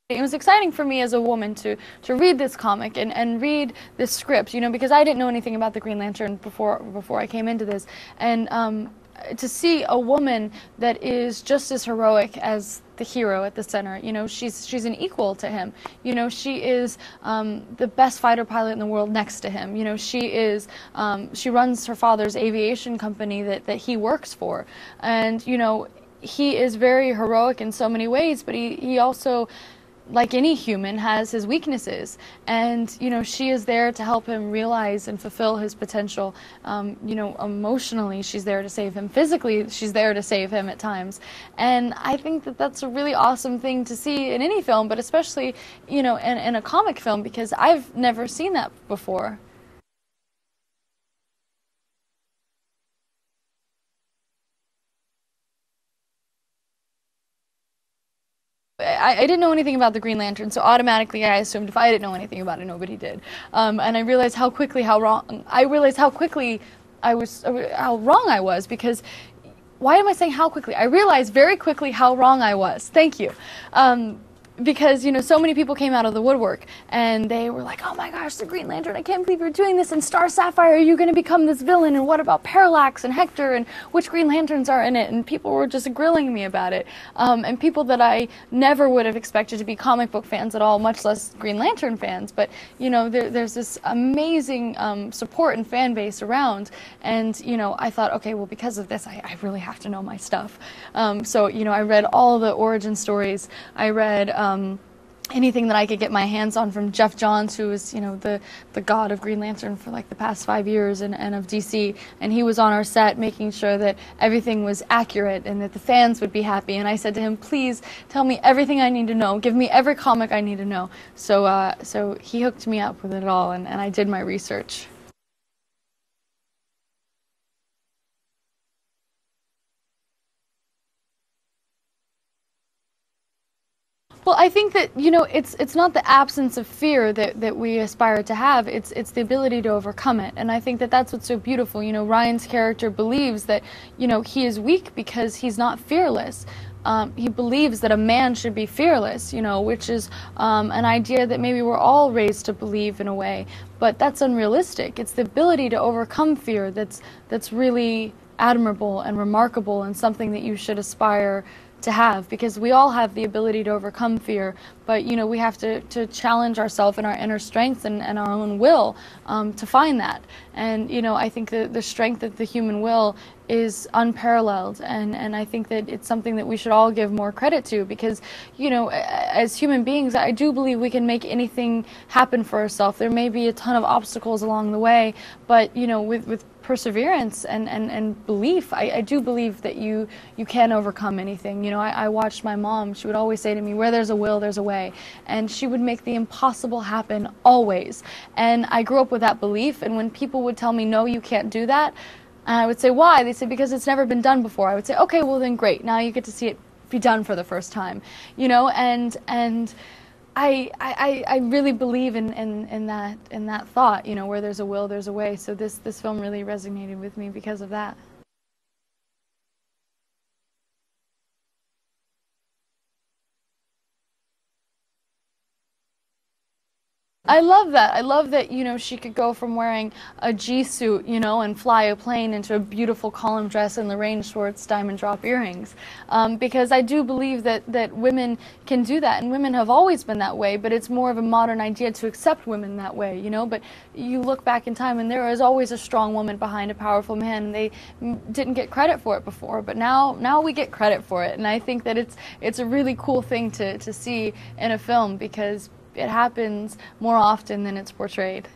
It was exciting for me as a woman to read this comic and read this script, you know, because I didn't know anything about the Green Lantern before I came into this, and to see a woman that is just as heroic as the hero at the center. You know, she's an equal to him. You know, she is the best fighter pilot in the world next to him. You know, she runs her father's aviation company that he works for, and you know, he is very heroic in so many ways, but he also, like any human, has his weaknesses, and you know, she is there to help him realize and fulfill his potential. You know, emotionally she's there to save him, physically she's there to save him at times, and I think that that's a really awesome thing to see in any film, but especially, you know, in a comic film, because I've never seen that before. I didn't know anything about the Green Lantern, so automatically I assumed if I didn't know anything about it, nobody did. And I realized how quickly how wrong how wrong I was, because why am I saying how quickly? I realized very quickly how wrong I was. Thank you. Because, you know, so many people came out of the woodwork and they were like, oh my gosh, the Green Lantern, I can't believe you're doing this, and Star Sapphire, are you going to become this villain, and what about Parallax and Hector, and which Green Lanterns are in it? And people were just grilling me about it, and people that I never would have expected to be comic book fans at all, much less Green Lantern fans. But you know, there's this amazing support and fan base around, and you know, I thought, okay, well, because of this, I really have to know my stuff. So you know, I read all the origin stories. I read anything that I could get my hands on from Jeff Johns, who is, you know, the god of Green Lantern for like the past 5 years, and of DC, and he was on our set making sure that everything was accurate and that the fans would be happy. And I said to him, please tell me everything I need to know, give me every comic I need to know. So he hooked me up with it all, and I did my research. Well, I think that, you know, it's not the absence of fear that we aspire to have, it's the ability to overcome it. And I think that that's what's so beautiful. You know, Ryan's character believes that, you know, he is weak because he's not fearless. He believes that a man should be fearless, you know, which is an idea that maybe we're all raised to believe in a way, but that's unrealistic. It's the ability to overcome fear that's really admirable and remarkable, and something that you should aspire to have, because we all have the ability to overcome fear, but you know, we have to challenge ourselves and our inner strength and our own will to find that. And you know, I think that the strength of the human will is unparalleled, and I think that it's something that we should all give more credit to, because you know, as human beings, I do believe we can make anything happen for ourselves. There may be a ton of obstacles along the way, but you know, with perseverance and belief, I do believe that you can overcome anything. You know, I watched my mom. She would always say to me, where there's a will, there's a way. And she would make the impossible happen, always. And I grew up with that belief, and when people would tell me, no, you can't do that, and I would say, why? They said, because it's never been done before. I would say, okay, well then great, now you get to see it be done for the first time. You know, and I really believe in that thought, you know, where there's a will, there's a way. So this film really resonated with me because of that. I love that. I love that, you know, she could go from wearing a G-suit, you know, and fly a plane, into a beautiful column dress and Lorraine Schwartz diamond drop earrings. Because I do believe that women can do that, and women have always been that way, but it's more of a modern idea to accept women that way, you know. But you look back in time, and there is always a strong woman behind a powerful man, and they didn't get credit for it before, but now we get credit for it. And I think that it's a really cool thing to see in a film, because it happens more often than it's portrayed.